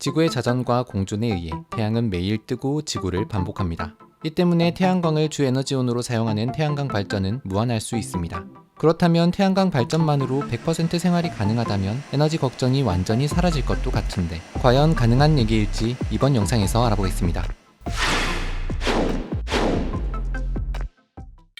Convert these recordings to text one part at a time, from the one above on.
지구의 자전과 공존에 의해 태양은 매일 뜨고 지구를 반복합니다. 이 때문에 태양광을 주 에너지원으로 사용하는 태양광 발전은 무한할 수 있습니다. 그렇다면 태양광 발전만으로 100% 생활이 가능하다면 에너지 걱정이 완전히 사라질 것도 같은데 과연 가능한 얘기일지 이번 영상에서 알아보겠습니다.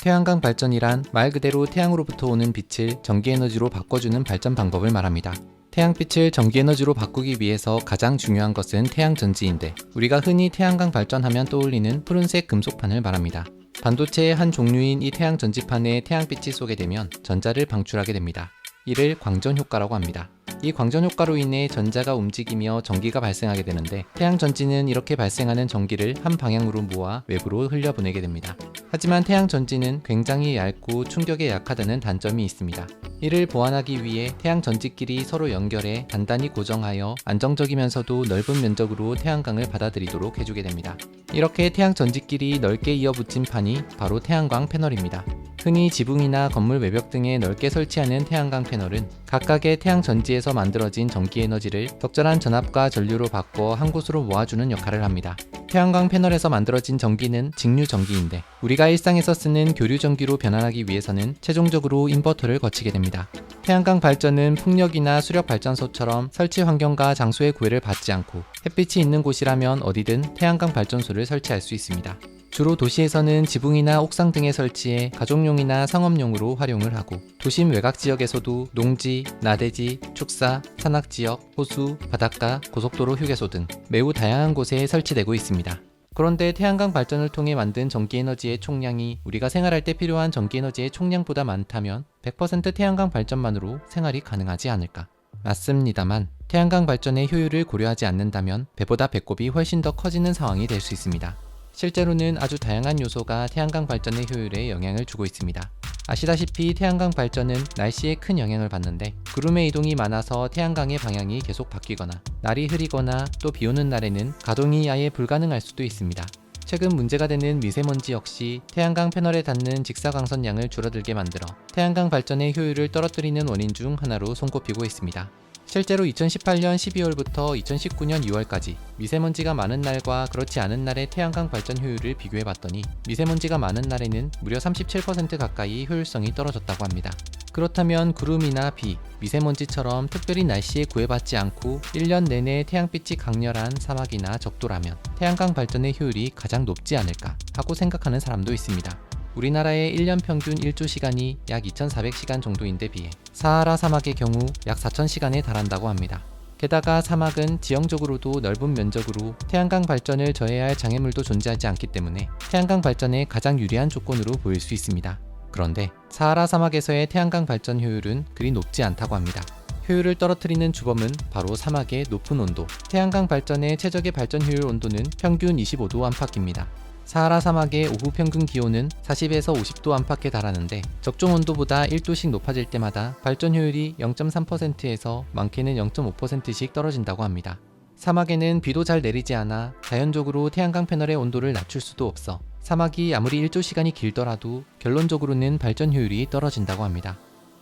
태양광 발전이란 말 그대로 태양으로부터 오는 빛을 전기에너지로 바꿔주는 발전 방법을 말합니다. 태양빛을 전기에너지로 바꾸기 위해서 가장 중요한 것은 태양전지인데 우리가 흔히 태양광 발전하면 떠올리는 푸른색 금속판을 말합니다. 반도체의 한 종류인 이 태양전지판에 태양빛이 쏘게 되면 전자를 방출하게 됩니다. 이를 광전효과라고 합니다. 이 광전효과로 인해 전자가 움직이며 전기가 발생하게 되는데 태양전지는 이렇게 발생하는 전기를 한 방향으로 모아 외부로 흘려보내게 됩니다. 하지만 태양전지는 굉장히 얇고 충격에 약하다는 단점이 있습니다. 이를 보완하기 위해 태양전지끼리 서로 연결해 단단히 고정하여 안정적이면서도 넓은 면적으로 태양광을 받아들이도록 해주게 됩니다. 이렇게 태양전지끼리 넓게 이어붙인 판이 바로 태양광 패널입니다. 흔히 지붕이나 건물 외벽 등에 넓게 설치하는 태양광 패널은 각각의 태양전지에서 만들어진 전기에너지를 적절한 전압과 전류로 바꿔 한 곳으로 모아주는 역할을 합니다. 태양광 패널에서 만들어진 전기는 직류전기인데 우리가 일상에서 쓰는 교류전기로 변환하기 위해서는 최종적으로 인버터를 거치게 됩니다. 태양광 발전은 풍력이나 수력발전소처럼 설치 환경과 장소의 구애를 받지 않고 햇빛이 있는 곳이라면 어디든 태양광 발전소를 설치할 수 있습니다. 주로 도시에서는 지붕이나 옥상 등에 설치해 가족용이나 상업용으로 활용을 하고 도심 외곽 지역에서도 농지, 나대지, 축사, 산악지역, 호수, 바닷가, 고속도로 휴게소 등 매우 다양한 곳에 설치되고 있습니다. 그런데 태양광 발전을 통해 만든 전기에너지의 총량이 우리가 생활할 때 필요한 전기에너지의 총량보다 많다면 100% 태양광 발전만으로 생활이 가능하지 않을까? 맞습니다만 태양광 발전의 효율을 고려하지 않는다면 배보다 배꼽이 훨씬 더 커지는 상황이 될 수 있습니다. 실제로는 아주 다양한 요소가 태양광 발전의 효율에 영향을 주고 있습니다. 아시다시피 태양광 발전은 날씨에 큰 영향을 받는데 구름의 이동이 많아서 태양광의 방향이 계속 바뀌거나 날이 흐리거나 또 비 오는 날에는 가동이 아예 불가능할 수도 있습니다. 최근 문제가 되는 미세먼지 역시 태양광 패널에 닿는 직사광선량을 줄어들게 만들어 태양광 발전의 효율을 떨어뜨리는 원인 중 하나로 손꼽히고 있습니다. 실제로 2018년 12월부터 2019년 2월까지 미세먼지가 많은 날과 그렇지 않은 날의 태양광 발전 효율을 비교해봤더니 미세먼지가 많은 날에는 무려 37% 가까이 효율성이 떨어졌다고 합니다. 그렇다면 구름이나 비, 미세먼지처럼 특별히 날씨에 구애받지 않고 1년 내내 태양빛이 강렬한 사막이나 적도라면 태양광 발전의 효율이 가장 높지 않을까 하고 생각하는 사람도 있습니다. 우리나라의 1년 평균 일조 시간이 약 2,400시간 정도인데 비해 사하라 사막의 경우 약 4,000시간에 달한다고 합니다. 게다가 사막은 지형적으로도 넓은 면적으로 태양광 발전을 저해야 할 장애물도 존재하지 않기 때문에 태양광 발전에 가장 유리한 조건으로 보일 수 있습니다. 그런데 사하라 사막에서의 태양광 발전 효율은 그리 높지 않다고 합니다. 효율을 떨어뜨리는 주범은 바로 사막의 높은 온도. 태양광 발전의 최적의 발전 효율 온도는 평균 25도 안팎입니다. 사하라 사막의 오후 평균 기온은 40에서 50도 안팎에 달하는데 적정 온도보다 1도씩 높아질 때마다 발전 효율이 0.3%에서 많게는 0.5%씩 떨어진다고 합니다. 사막에는 비도 잘 내리지 않아 자연적으로 태양광 패널의 온도를 낮출 수도 없어 사막이 아무리 일조 시간이 길더라도 결론적으로는 발전 효율이 떨어진다고 합니다.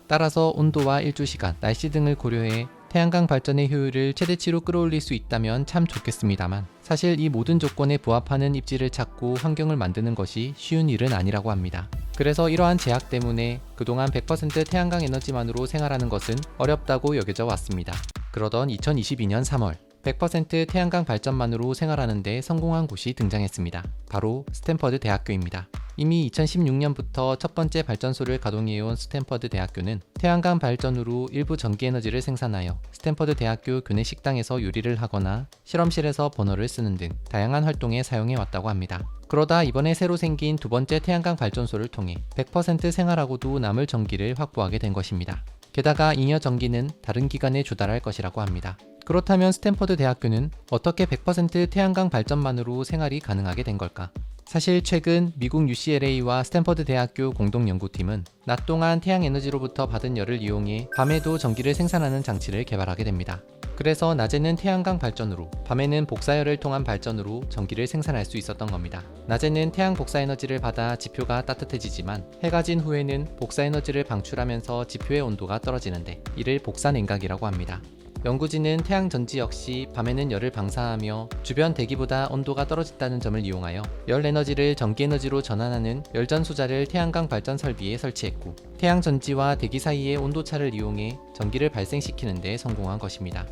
따라서 온도와 일조 시간, 날씨 등을 고려해 태양광 발전의 효율을 최대치로 끌어올릴 수 있다면 참 좋겠습니다만 사실 이 모든 조건에 부합하는 입지를 찾고 환경을 만드는 것이 쉬운 일은 아니라고 합니다. 그래서 이러한 제약 때문에 그동안 100% 태양광 에너지만으로 생활하는 것은 어렵다고 여겨져 왔습니다. 그러던 2022년 3월 100% 태양광 발전만으로 생활하는데 성공한 곳이 등장했습니다. 바로 스탠퍼드 대학교입니다. 이미 2016년부터 첫 번째 발전소를 가동해온 스탠퍼드 대학교는 태양광 발전으로 일부 전기에너지를 생산하여 스탠퍼드 대학교 교내 식당에서 요리를 하거나 실험실에서 버너를 쓰는 등 다양한 활동에 사용해왔다고 합니다. 그러다 이번에 새로 생긴 두 번째 태양광 발전소를 통해 100% 생활하고도 남을 전기를 확보하게 된 것입니다. 게다가 잉여 전기는 다른 기관에 조달할 것이라고 합니다. 그렇다면 스탠퍼드 대학교는 어떻게 100% 태양광 발전만으로 생활이 가능하게 된 걸까? 사실 최근 미국 UCLA와 스탠퍼드 대학교 공동연구팀은 낮 동안 태양에너지로부터 받은 열을 이용해 밤에도 전기를 생산하는 장치를 개발하게 됩니다. 그래서 낮에는 태양광 발전으로, 밤에는 복사열을 통한 발전으로 전기를 생산할 수 있었던 겁니다. 낮에는 태양 복사에너지를 받아 지표가 따뜻해지지만 해가 진 후에는 복사에너지를 방출하면서 지표의 온도가 떨어지는데 이를 복사냉각이라고 합니다. 연구진은 태양 전지 역시 밤에는 열을 방사하며 주변 대기보다 온도가 떨어진다는 점을 이용하여 열 에너지를 전기 에너지로 전환하는 열전 소자를 태양광 발전 설비에 설치했고, 태양 전지와 대기 사이의 온도차를 이용해 전기를 발생시키는 데 성공한 것입니다.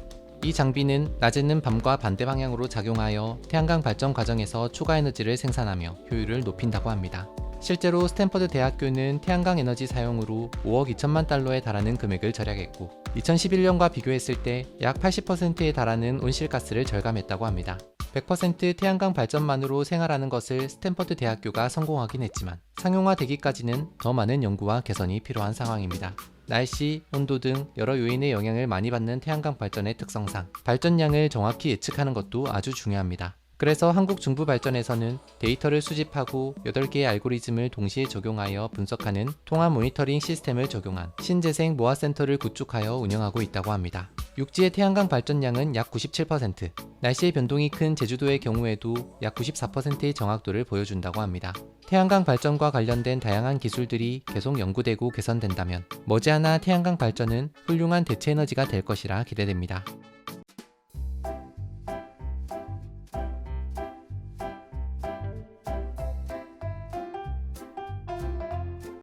이 장비는 낮에는 밤과 반대 방향으로 작용하여 태양광 발전 과정에서 추가 에너지를 생산하며 효율을 높인다고 합니다. 실제로 스탠퍼드 대학교는 태양광 에너지 사용으로 5억 2천만 달러에 달하는 금액을 절약했고, 2011년과 비교했을 때 약 80%에 달하는 온실가스를 절감했다고 합니다. 100% 태양광 발전만으로 생활하는 것을 스탠퍼드 대학교가 성공하긴 했지만 상용화되기까지는 더 많은 연구와 개선이 필요한 상황입니다. 날씨, 온도 등 여러 요인의 영향을 많이 받는 태양광 발전의 특성상 발전량을 정확히 예측하는 것도 아주 중요합니다. 그래서 한국중부발전에서는 데이터를 수집하고 8개의 알고리즘을 동시에 적용하여 분석하는 통합 모니터링 시스템을 적용한 신재생 모아센터를 구축하여 운영하고 있다고 합니다. 육지의 태양광 발전량은 약 97%, 날씨의 변동이 큰 제주도의 경우에도 약 94%의 정확도를 보여준다고 합니다. 태양광 발전과 관련된 다양한 기술들이 계속 연구되고 개선된다면 머지않아 태양광 발전은 훌륭한 대체 에너지가 될 것이라 기대됩니다.